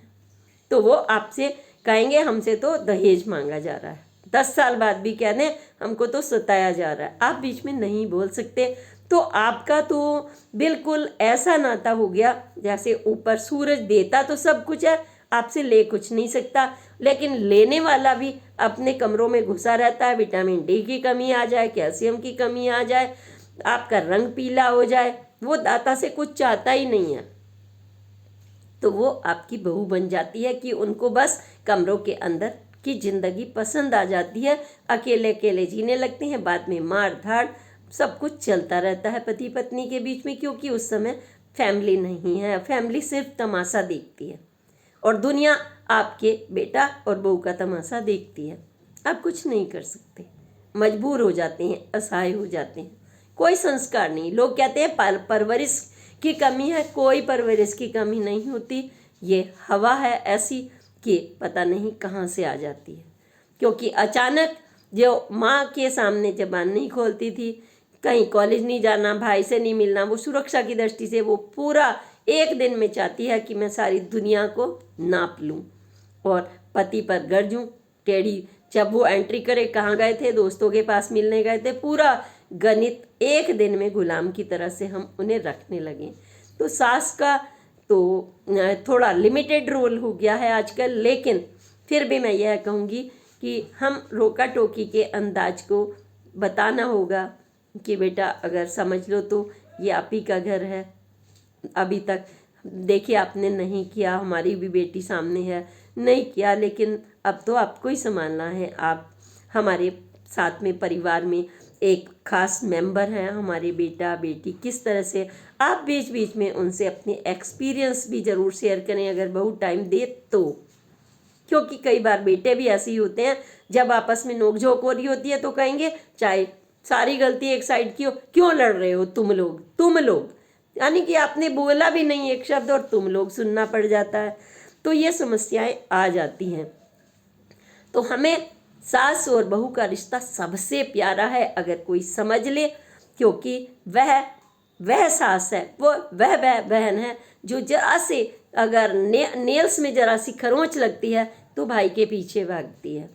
[SPEAKER 1] तो वो आपसे कहेंगे हमसे तो दहेज मांगा जा रहा है, 10 साल बाद भी कहने हमको तो सताया जा रहा है। आप बीच में नहीं बोल सकते। तो आपका तो बिल्कुल ऐसा नाता हो गया जैसे ऊपर सूरज देता तो सब कुछ है, आपसे ले कुछ नहीं सकता, लेकिन लेने वाला भी अपने कमरों में घुसा रहता है। विटामिन डी की कमी आ जाए, कैल्शियम की कमी आ जाए, आपका रंग पीला हो जाए, वो दाता से कुछ चाहता ही नहीं है। तो वो आपकी बहू बन जाती है कि उनको बस कमरों के अंदर की जिंदगी पसंद आ जाती है। अकेले अकेले जीने लगते हैं, बाद में मार धाड़ सब कुछ चलता रहता है पति पत्नी के बीच में, क्योंकि उस समय फैमिली नहीं है। फैमिली सिर्फ तमाशा देखती है और दुनिया आपके बेटा और बहू का तमाशा देखती है। आप कुछ नहीं कर सकते, मजबूर हो जाते हैं, असहाय हो जाते हैं। कोई संस्कार नहीं। लोग कहते हैं परवरिश की कमी है, कोई परवरिश की कमी नहीं होती। ये हवा है ऐसी कि पता नहीं कहाँ से आ जाती है। क्योंकि अचानक जो माँ के सामने जबान नहीं खोलती थी, कहीं कॉलेज नहीं जाना, भाई से नहीं मिलना, वो सुरक्षा की दृष्टि से वो पूरा एक दिन में चाहती है कि मैं सारी दुनिया को नाप लूं और पति पर गरजूं टेढ़ी। जब वो एंट्री करे, कहाँ गए थे, दोस्तों के पास मिलने गए थे, पूरा गणित एक दिन में गुलाम की तरह से हम उन्हें रखने लगे। तो सास का तो थोड़ा लिमिटेड रोल हो गया है आजकल, लेकिन फिर भी मैं यह कहूँगी कि हम रोका टोकी के अंदाज को बताना होगा कि बेटा अगर समझ लो तो ये आप ही का घर है। अभी तक देखिए आपने नहीं किया, हमारी भी बेटी सामने है, नहीं किया, लेकिन अब तो आपको ही संभालना है। आप हमारे साथ में परिवार में एक खास मेंबर हैं हमारे बेटा बेटी, किस तरह से आप बीच बीच में उनसे अपनी एक्सपीरियंस भी ज़रूर शेयर करें अगर बहू टाइम दे तो, क्योंकि कई बार बेटे भी ऐसे ही होते हैं, जब आपस में नोकझोंक हो रही होती है तो कहेंगे चाहे सारी गलती एक साइड की हो, क्यों लड़ रहे हो तुम लोग, यानी कि आपने बोला भी नहीं एक शब्द और तुम लोग सुनना पड़ जाता है। तो ये समस्याएं आ जाती हैं। तो हमें सास और बहू का रिश्ता सबसे प्यारा है अगर कोई समझ ले, क्योंकि वह सास है, वह बहन है जो जरा से अगर नेल्स में जरा सी खरोंच लगती है तो भाई के पीछे भागती है,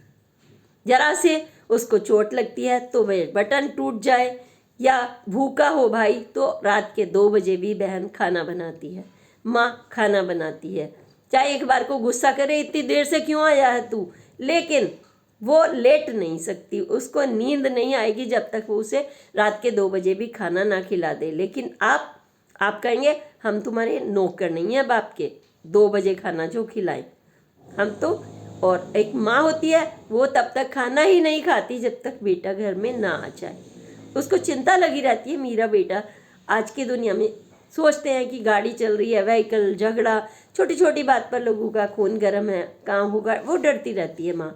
[SPEAKER 1] जरा से उसको चोट लगती है तो वह बटन टूट जाए, या भूखा हो भाई तो रात के 2 बजे भी बहन खाना बनाती है, माँ खाना बनाती है। चाहे एक बार को गुस्सा करे इतनी देर से क्यों आया है तू, लेकिन वो लेट नहीं सकती, उसको नींद नहीं आएगी जब तक वो उसे रात के 2 बजे भी खाना ना खिला दे। लेकिन आप कहेंगे हम तुम्हारे नौकर नहीं हैं बाप के, 2 बजे खाना जो खिलाएं हम तो। और एक माँ होती है वो तब तक खाना ही नहीं खाती जब तक बेटा घर में ना आ जाए, उसको चिंता लगी रहती है। मेरा बेटा आज की दुनिया में सोचते हैं कि गाड़ी चल रही है, व्हीकल, झगड़ा, छोटी छोटी बात पर लोगों का खून गर्म है, काम होगा, वो डरती रहती है माँ।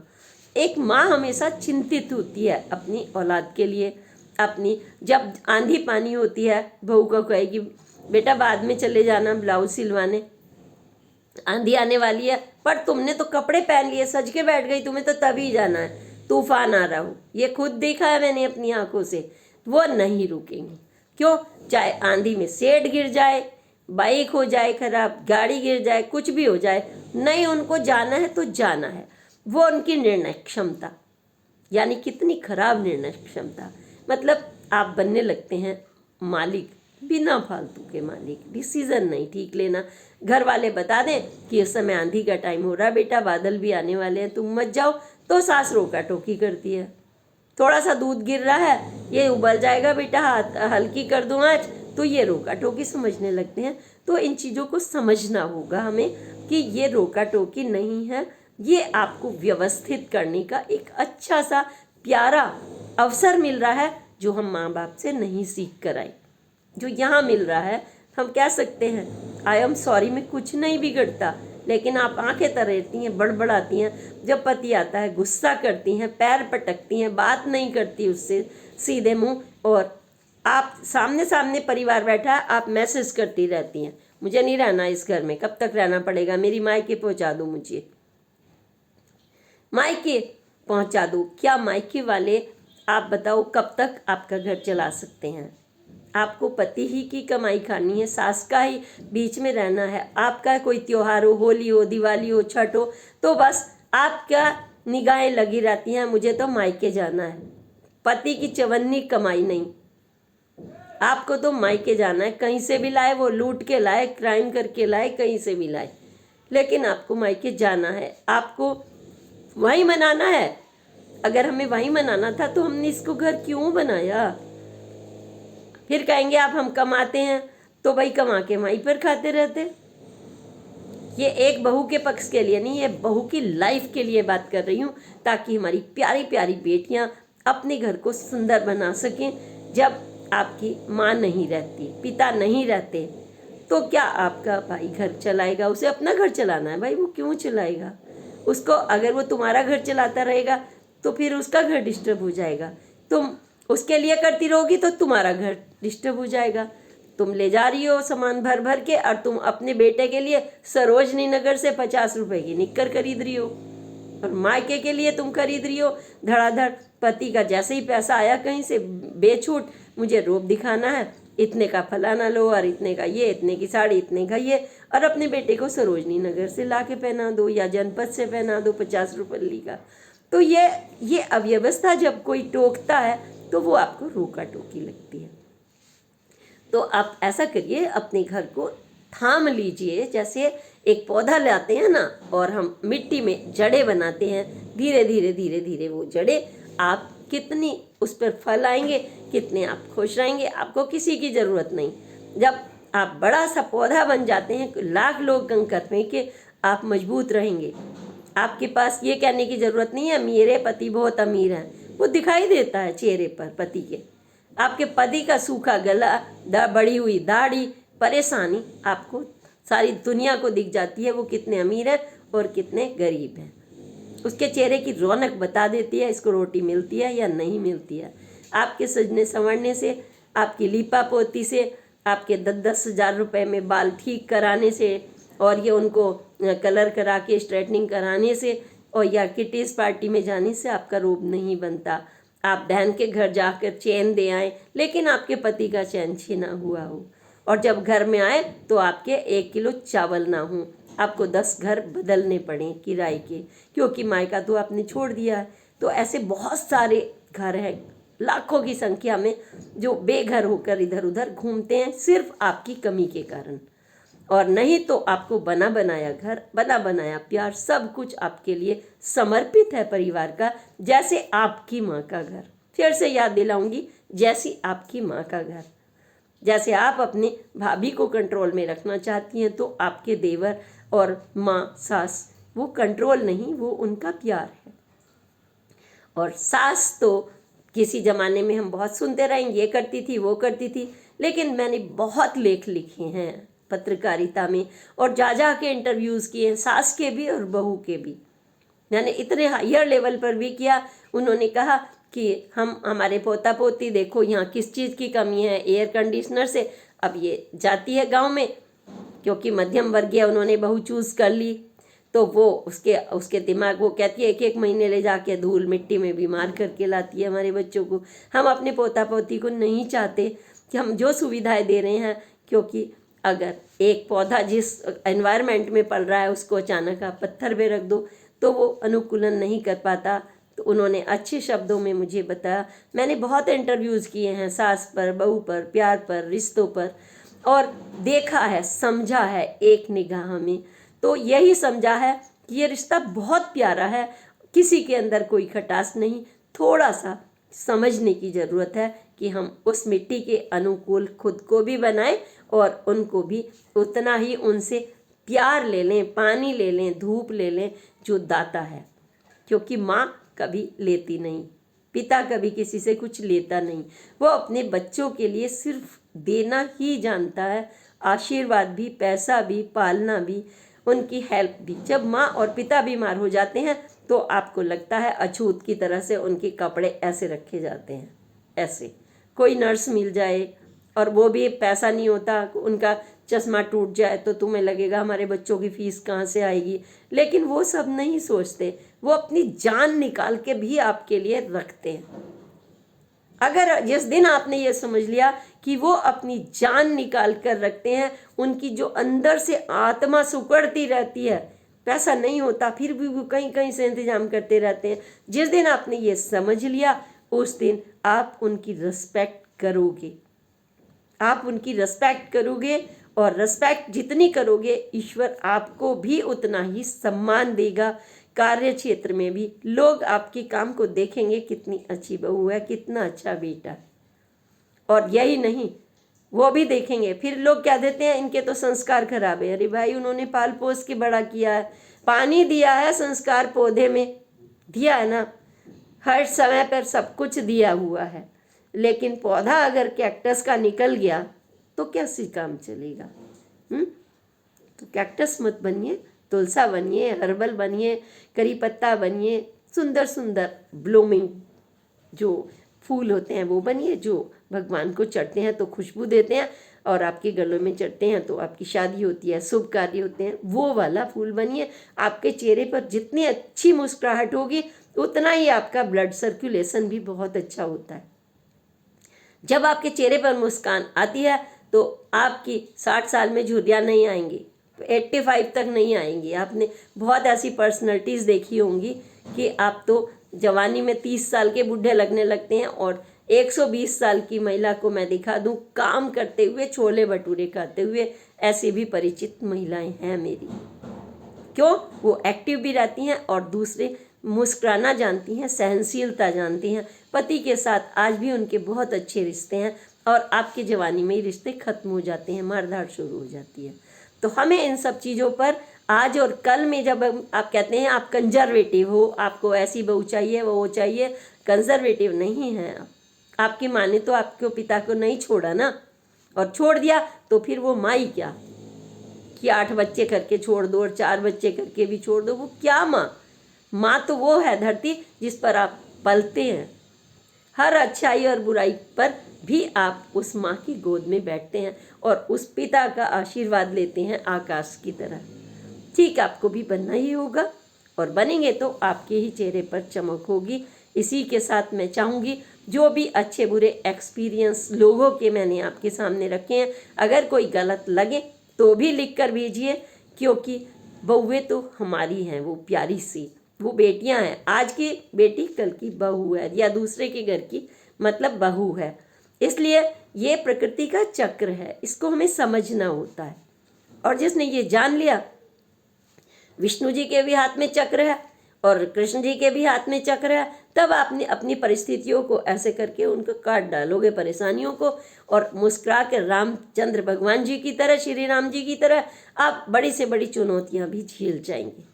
[SPEAKER 1] एक माँ हमेशा चिंतित होती है अपनी औलाद के लिए। अपनी जब आंधी पानी होती है बहू को कहेगी बेटा बाद में चले जाना ब्लाउज सिलवाने, आंधी आने वाली है पर तुमने तो कपड़े पहन लिए, सज के बैठ गई, तुम्हें तो तभी जाना है, तूफान आ रहा हो, ये खुद देखा है मैंने अपनी आंखों से। वो नहीं रुकेंगी, क्यों? चाहे आंधी में शेड गिर जाए, बाइक हो जाए खराब, गाड़ी गिर जाए, कुछ भी हो जाए, नहीं उनको जाना है तो जाना है। वो उनकी निर्णय क्षमता, यानी कितनी खराब निर्णय क्षमता, मतलब आप बनने लगते हैं मालिक, बिना फालतू के मालिक, डिसीजन नहीं ठीक लेना। घर वाले बता दें कि इस समय आंधी का टाइम हो रहा है बेटा, बादल भी आने वाले हैं, तुम मत जाओ, तो सास रोका टोकी करती है। थोड़ा सा दूध गिर रहा है, ये उबल जाएगा बेटा, हाथ हल्की कर दूँ आज, तो ये रोका टोकी समझने लगते हैं। तो इन चीज़ों को समझना होगा हमें कि ये रोका टोकी नहीं है, ये आपको व्यवस्थित करने का एक अच्छा सा प्यारा अवसर मिल रहा है जो हम माँ बाप से नहीं सीख कर आए, जो यहाँ मिल रहा है। हम कह सकते हैं आई एम सॉरी में कुछ नहीं बिगड़ता, लेकिन आप आंखें तरेती हैं, बड़बड़ाती हैं, जब पति आता है गुस्सा करती हैं, पैर पटकती हैं, बात नहीं करती उससे सीधे मुंह, और आप सामने परिवार बैठा है, आप मैसेज करती रहती हैं मुझे नहीं रहना इस घर में, कब तक रहना पड़ेगा, मेरी मायके पहुंचा दो, मुझे मायके पहुंचा दो। क्या मायके वाले आप बताओ कब तक आपका घर चला सकते हैं? आपको पति ही की कमाई खानी है, सास का ही बीच में रहना है। आपका कोई त्योहार हो, होली हो, दिवाली हो, छठ हो, तो बस आपका निगाहें लगी रहती हैं मुझे तो मायके जाना है। पति की चवन्नी कमाई नहीं, आपको तो मायके जाना है, कहीं से भी लाए, वो लूट के लाए, क्राइम करके लाए, कहीं से भी लाए, लेकिन आपको मायके जाना है, आपको वहीं मनाना है। अगर हमें वहीं मनाना था तो हमने इसको घर क्यों बनाया? फिर कहेंगे आप हम कमाते हैं, तो भाई कमा के वहीं पर खाते रहते। ये एक बहू के पक्ष के लिए नहीं, ये बहू की लाइफ के लिए बात कर रही हूँ, ताकि हमारी प्यारी प्यारी बेटियाँ अपने घर को सुंदर बना सकें। जब आपकी माँ नहीं रहती, पिता नहीं रहते, तो क्या आपका भाई घर चलाएगा? उसे अपना घर चलाना है भाई, वो क्यों चलाएगा? उसको अगर वो तुम्हारा घर चलाता रहेगा तो फिर उसका घर डिस्टर्ब हो जाएगा। तुम उसके लिए करती रहोगी तो तुम्हारा घर डिस्टर्ब हो जाएगा। तुम ले जा रही हो सामान भर भर के, और तुम अपने बेटे के लिए सरोजनी नगर से 50 रुपए की निक्कर खरीद रही हो, और मायके के लिए तुम खरीद रही हो धड़ाधड़। पति का जैसे ही पैसा आया कहीं से बेछूट, मुझे रोब दिखाना है, इतने का फलाना लो, और इतने का ये, इतने की साड़ी, इतने का ये, और अपने बेटे को सरोजनी नगर से ला के पहना दो या जनपद से पहना दो 50 रुपये का। तो ये अव्यवस्था जब कोई टोकता है तो वो आपको रोका टोकी लगती है। तो आप ऐसा करिए, अपने घर को थाम लीजिए, जैसे एक पौधा लाते हैं ना और हम मिट्टी में जड़ें बनाते हैं, धीरे धीरे धीरे धीरे वो जड़ें, आप कितनी उस पर फल आएंगे, कितने आप खुश रहेंगे, आपको किसी की ज़रूरत नहीं। जब आप बड़ा सा पौधा बन जाते हैं, लाख लोग कंकर में कि आप मजबूत रहेंगे। आपके पास ये कहने की ज़रूरत नहीं है मेरे पति बहुत अमीर हैं, वो दिखाई देता है चेहरे पर पति के। आपके पति का सूखा गला, बढ़ी हुई दाढ़ी, परेशानी आपको सारी दुनिया को दिख जाती है, वो कितने अमीर हैं और कितने गरीब हैं। उसके चेहरे की रौनक बता देती है इसको रोटी मिलती है या नहीं मिलती है। आपके सजने संवरने से, आपकी लीपा पोती से, आपके 10-10 हज़ार रुपये में बाल ठीक कराने से, और ये उनको कलर करा के स्ट्रेटनिंग कराने से, और या किटीज़ पार्टी में जाने से आपका रूप नहीं बनता। आप बहन के घर जाकर चैन दे आए लेकिन आपके पति का चैन छीना हुआ हो, और जब घर में आए तो आपके 1 किलो चावल ना हो, आपको 10 घर बदलने पड़े किराए के, क्योंकि मायका तो आपने छोड़ दिया है। तो ऐसे बहुत सारे घर हैं, लाखों की संख्या में, जो बेघर होकर इधर उधर घूमते हैं सिर्फ आपकी कमी के कारण। और नहीं तो आपको बना बनाया घर, बना बनाया प्यार, सब कुछ आपके लिए समर्पित है परिवार का, जैसे आपकी माँ का घर। फिर से याद दिलाऊंगी, जैसी आपकी माँ का घर। जैसे आप अपने भाभी को कंट्रोल में रखना चाहती हैं, तो आपके देवर और माँ, सास, वो कंट्रोल नहीं, वो उनका प्यार है। और सास तो किसी ज़माने में हम बहुत सुनते रहेंगे, ये करती थी, वो करती थी, लेकिन मैंने बहुत लेख लिखे हैं पत्रकारिता में, और जा के इंटरव्यूज़ किए हैं, सास के भी और बहू के भी। मैंने इतने हायर लेवल पर भी किया। उन्होंने कहा कि हमारे पोता पोती देखो यहाँ किस चीज़ की कमी है, एयर कंडीशनर से। अब ये जाती है गांव में, क्योंकि मध्यम वर्गीय उन्होंने बहू चूज़ कर ली, तो वो उसके दिमाग, वो कहती है 1-1 महीने ले जाके धूल मिट्टी में बीमार करके लाती है हमारे बच्चों को। हम अपने पोता पोती को नहीं चाहते कि हम जो सुविधाएं दे रहे हैं, क्योंकि अगर एक पौधा जिस एनवायरनमेंट में पल रहा है उसको अचानक आप पत्थर पे रख दो तो वो अनुकूलन नहीं कर पाता। तो उन्होंने अच्छे शब्दों में मुझे बताया। मैंने बहुत इंटरव्यूज़ किए हैं सास पर, बहू पर, प्यार पर, रिश्तों पर, और देखा है, समझा है एक निगाह में। तो यही समझा है कि ये रिश्ता बहुत प्यारा है, किसी के अंदर कोई खटास नहीं। थोड़ा सा समझने की ज़रूरत है कि हम उस मिट्टी के अनुकूल खुद को भी बनाएं और उनको भी उतना ही उनसे प्यार ले लें, पानी ले लें, धूप ले लें जो दाता है। क्योंकि माँ कभी लेती नहीं, पिता कभी किसी से कुछ लेता नहीं, वो अपने बच्चों के लिए सिर्फ देना ही जानता है, आशीर्वाद भी, पैसा भी, पालना भी, उनकी हेल्प भी। जब माँ और पिता बीमार हो जाते हैं तो आपको लगता है अछूत की तरह से उनके कपड़े ऐसे रखे जाते हैं, ऐसे। कोई नर्स मिल जाए और वो भी पैसा नहीं होता, उनका चश्मा टूट जाए तो तुम्हें लगेगा हमारे बच्चों की फीस कहाँ से आएगी, लेकिन वो सब नहीं सोचते, वो अपनी जान निकाल के भी आपके लिए रखते हैं। अगर जिस दिन आपने ये समझ लिया कि वो अपनी जान निकाल कर रखते हैं, उनकी जो अंदर से आत्मा सुकड़ती रहती है, पैसा नहीं होता फिर भी वो कहीं कहीं से इंतजाम करते रहते हैं, जिस दिन आपने ये समझ लिया उस दिन आप उनकी रिस्पेक्ट करोगे, आप उनकी रिस्पेक्ट करोगे, और रिस्पेक्ट जितनी करोगे ईश्वर आपको भी उतना ही सम्मान देगा। कार्य क्षेत्र में भी लोग आपके काम को देखेंगे, कितनी अच्छी बहू है, कितना अच्छा बेटा है। और यही नहीं, वो भी देखेंगे, फिर लोग क्या देते हैं, इनके तो संस्कार खराब है। अरे भाई, उन्होंने पाल पोस के बड़ा किया है, पानी दिया है, संस्कार पौधे में दिया है ना, हर समय पर सब कुछ दिया हुआ है। लेकिन पौधा अगर कैक्टस का निकल गया तो कैसे काम चलेगा? तो कैक्टस मत बनिए, तुलसा बनिए, हर्बल बनिए, करी पत्ता बनिए, सुंदर सुंदर ब्लूमिंग जो फूल होते हैं वो बनिए, जो भगवान को चढ़ते हैं तो खुशबू देते हैं, और आपके गलों में चढ़ते हैं तो आपकी शादी होती है, शुभ कार्य होते हैं, वो वाला फूल बनिए। आपके चेहरे पर जितनी अच्छी मुस्कुराहट होगी उतना ही आपका ब्लड सर्कुलेशन भी बहुत अच्छा होता है। जब आपके चेहरे पर मुस्कान आती है तो आपकी 60 साल में झुर्रियाँ नहीं आएंगी, 85 तक नहीं आएंगी। आपने बहुत ऐसी पर्सनैलिटीज़ देखी होंगी कि आप तो जवानी में 30 साल के बूढ़े लगने लगते हैं, और 120 साल की महिला को मैं दिखा दूं काम करते हुए, छोले भटूरे खाते हुए, ऐसी भी परिचित महिलाएं हैं मेरी। क्यों? वो एक्टिव भी रहती हैं और दूसरे मुस्कुराना जानती हैं, सहनशीलता जानती हैं। पति के साथ आज भी उनके बहुत अच्छे रिश्ते हैं, और आपकी जवानी में ही रिश्ते खत्म हो जाते हैं, मारधाड़ शुरू हो जाती है। तो हमें इन सब चीज़ों पर आज और कल में जब आप कहते हैं आप कंजर्वेटिव हो, आपको ऐसी बहू चाहिए वो चाहिए, कंजर्वेटिव नहीं है आप। आपकी माँ ने तो आपके पिता को नहीं छोड़ा ना, और छोड़ दिया तो फिर वो माँ ही क्या कि 8 बच्चे करके छोड़ दो और 4 बच्चे करके भी छोड़ दो, वो क्या माँ? माँ तो वो है धरती जिस पर आप पलते हैं। हर अच्छाई और बुराई पर भी आप उस माँ की गोद में बैठते हैं और उस पिता का आशीर्वाद लेते हैं आकाश की तरह। ठीक आपको भी बनना ही होगा, और बनेंगे तो आपके ही चेहरे पर चमक होगी। इसी के साथ मैं चाहूँगी जो भी अच्छे बुरे एक्सपीरियंस लोगों के मैंने आपके सामने रखे हैं, अगर कोई गलत लगे तो भी लिख कर भेजिए, क्योंकि बहुएं तो हमारी हैं, वो प्यारी सी वो बेटियां हैं। आज की बेटी कल की बहू है, या दूसरे के घर की मतलब बहू है। इसलिए ये प्रकृति का चक्र है, इसको हमें समझना होता है। और जिसने ये जान लिया, विष्णु जी के भी हाथ में चक्र है और कृष्ण जी के भी हाथ में चक्र है, तब आपने अपनी परिस्थितियों को ऐसे करके उनको काट डालोगे, परेशानियों को, और मुस्कुरा कर रामचंद्र भगवान जी की तरह, श्री राम जी की तरह आप बड़ी से बड़ी चुनौतियां भी झेल जाएंगे।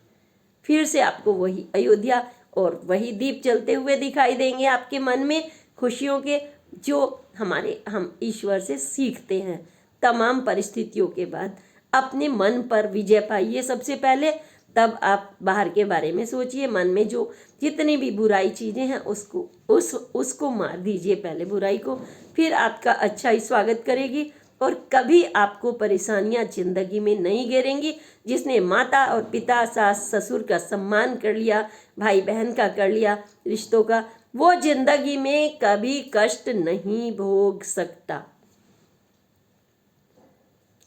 [SPEAKER 1] फिर से आपको वही अयोध्या और वही दीप जलते हुए दिखाई देंगे आपके मन में, खुशियों के, जो हम ईश्वर से सीखते हैं। तमाम परिस्थितियों के बाद अपने मन पर विजय पाइए सबसे पहले, तब आप बाहर के बारे में सोचिए। मन में जो जितनी भी बुराई चीज़ें हैं उसको मार दीजिए पहले, बुराई को, फिर आपका अच्छा ही स्वागत करेगी और कभी आपको परेशानियां जिंदगी में नहीं घेरेंगी। जिसने माता और पिता, सास ससुर का सम्मान कर लिया, भाई बहन का कर लिया, रिश्तों का, वो जिंदगी में कभी कष्ट नहीं भोग सकता।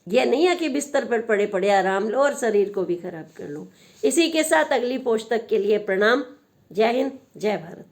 [SPEAKER 1] यह नहीं है कि बिस्तर पर पड़े पड़े आराम लो और शरीर को भी खराब कर लो। इसी के साथ अगली पोस्ट तक के लिए प्रणाम। जय हिंद, जय भारत।